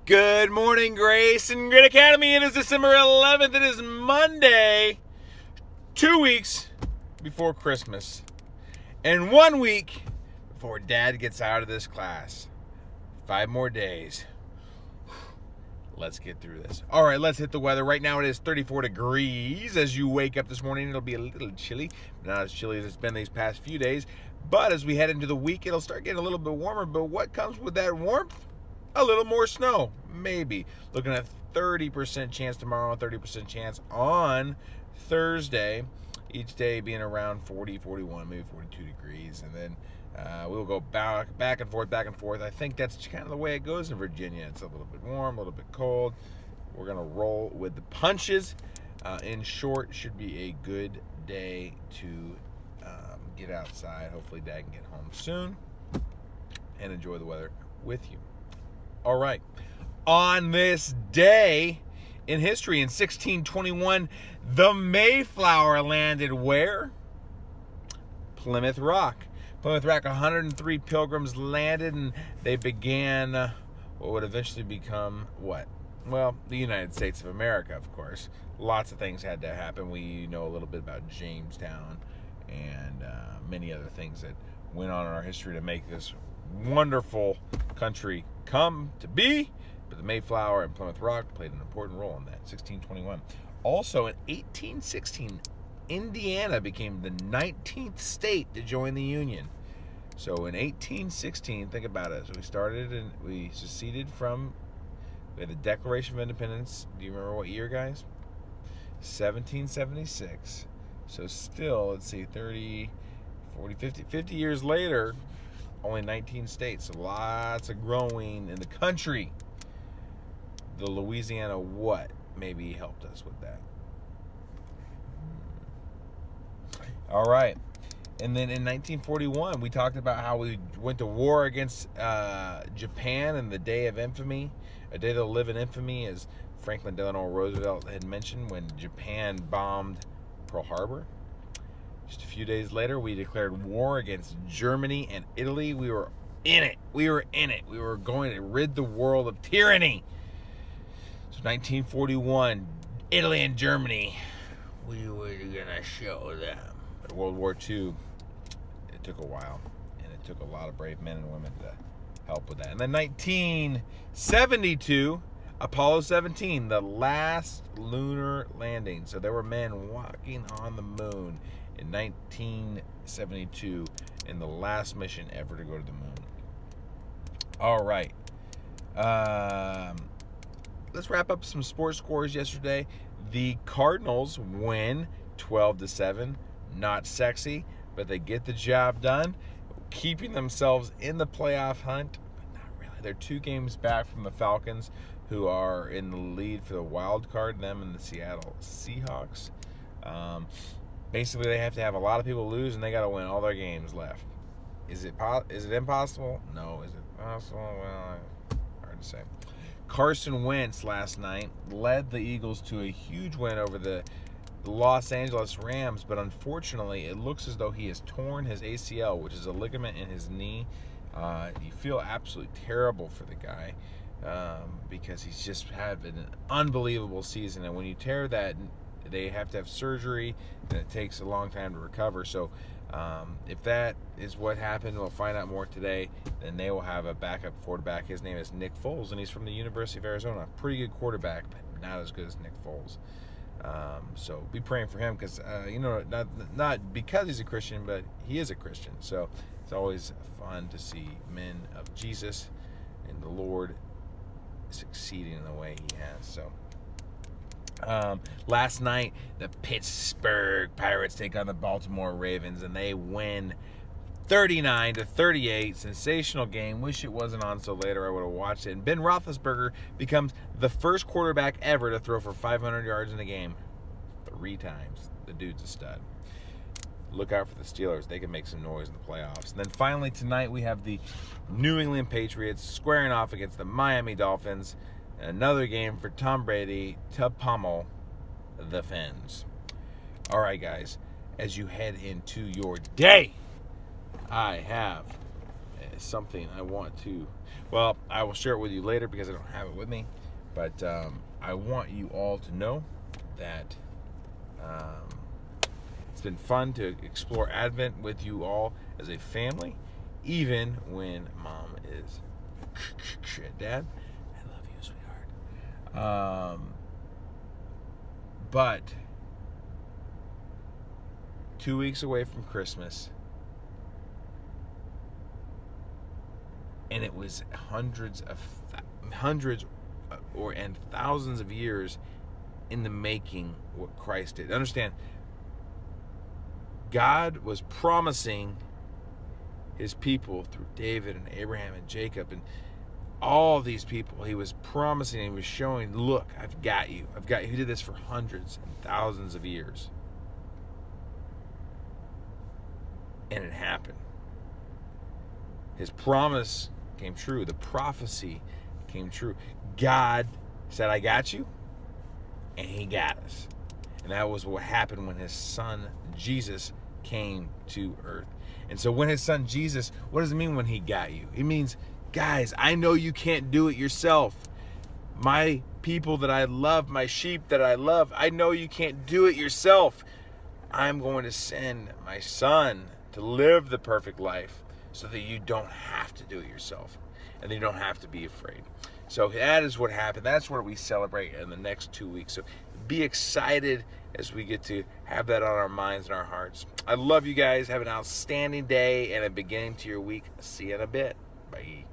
Good morning, Grace and Grit Academy. It is December 11th. It is Monday, 2 weeks before Christmas, and 1 week before Dad gets out of this class. 5 more days. Let's get through this. All right, let's hit the weather. Right now it is 34 degrees. As you wake up this morning, it'll be a little chilly. Not as chilly as it's been these past few days. But as we head into the week, it'll start getting a little bit warmer. But what comes with that warmth? A little more snow, maybe. Looking at 30% chance tomorrow, 30% chance on Thursday. Each day being around 40, 41, maybe 42 degrees. And then we'll go back and forth, back and forth. I think that's kind of the way it goes in Virginia. It's a little bit warm, a little bit cold. We're going to roll with the punches. In short, should be a good day to get outside. Hopefully Dad can get home soon and enjoy the weather with you. All right. On this day in history, in 1621, the Mayflower landed where? Plymouth Rock. Plymouth Rock, 103 pilgrims landed, and they began what would eventually become what? Well, the United States of America, of course. Lots of things had to happen. We know a little bit about Jamestown and many other things that went on in our history to make this wonderful country come to be. But the Mayflower and Plymouth Rock played an important role in that. 1621. Also, in 1816, Indiana became the 19th state to join the Union. So in 1816, think about it. So we seceded from, we had the Declaration of Independence. Do you remember what year, guys? 1776. So still, let's see, 30, 40, 50 years later, only 19 states. So lots of growing in the country. The Louisiana what maybe helped us with that. All right. And then in 1941, we talked about how we went to war against Japan and the Day of Infamy. A day that'll live in infamy, as Franklin Delano Roosevelt had mentioned when Japan bombed Pearl Harbor. Just a few days later, we declared war against Germany and Italy. We were in it. We were going to rid the world of tyranny. So 1941, Italy and Germany, we were going to show them. But World War II, it took a while. And it took a lot of brave men and women to help with that. And then 1972, Apollo 17, the last lunar landing. So there were men walking on the moon in 1972 in the last mission ever to go to the moon. All right. Let's wrap up some sports scores yesterday. The Cardinals win 12-7. Not sexy, but they get the job done, keeping themselves in the playoff hunt, but not really. They're 2 games back from the Falcons, who are in the lead for the wild card, them and the Seattle Seahawks. Basically, they have to have a lot of people lose, and they got to win all their games left. Is it impossible? No. Is it possible? Well, hard to say. Carson Wentz last night led the Eagles to a huge win over the Los Angeles Rams, but unfortunately, it looks as though he has torn his ACL, which is a ligament in his knee. You feel absolutely terrible for the guy because he's just had an unbelievable season, and when you tear that, they have to have surgery, and it takes a long time to recover. So if that is what happened, we'll find out more today. Then they will have a backup quarterback. His name is Nick Foles, and he's from the University of Arizona. Pretty good quarterback, but not as good as Nick Foles. So be praying for him because, not because he's a Christian, but he is a Christian. So it's always fun to see men of Jesus and the Lord succeeding in the way he has. So last night, the Pittsburgh Pirates take on the Baltimore Ravens, and they win 39-38. Sensational game. Wish it wasn't on so later. I would have watched it. And Ben Roethlisberger becomes the first quarterback ever to throw for 500 yards in a game 3 times. The dude's a stud. Look out for the Steelers. They can make some noise in the playoffs. And then finally tonight we have the New England Patriots squaring off against the Miami Dolphins. Another game for Tom Brady to pummel the Fins. All right, guys. As you head into your day, I have is something I want to, well, I will share it with you later because I don't have it with me. But I want you all to know that it's been fun to explore Advent with you all as a family, even when Mom is Dad, I love you, sweetheart. But 2 weeks away from Christmas, and it was hundreds and thousands of years in the making what Christ did. Understand, God was promising his people through David and Abraham and Jacob and all these people. He was promising, he was showing, look, I've got you. I've got you. He did this for hundreds and thousands of years. And it happened. His promise came true. The prophecy came true. God said, I got you. And he got us. And that was what happened when his son Jesus came to earth. And so when his son Jesus, what does it mean when he got you? It means, guys, I know you can't do it yourself. My people that I love, my sheep that I love, I know you can't do it yourself. I'm going to send my son to live the perfect life so that you don't have to do it yourself and that you don't have to be afraid. So that is what happened. That's what we celebrate in the next 2 weeks. So be excited as we get to have that on our minds and our hearts. I love you guys. Have an outstanding day and a beginning to your week. See you in a bit. Bye.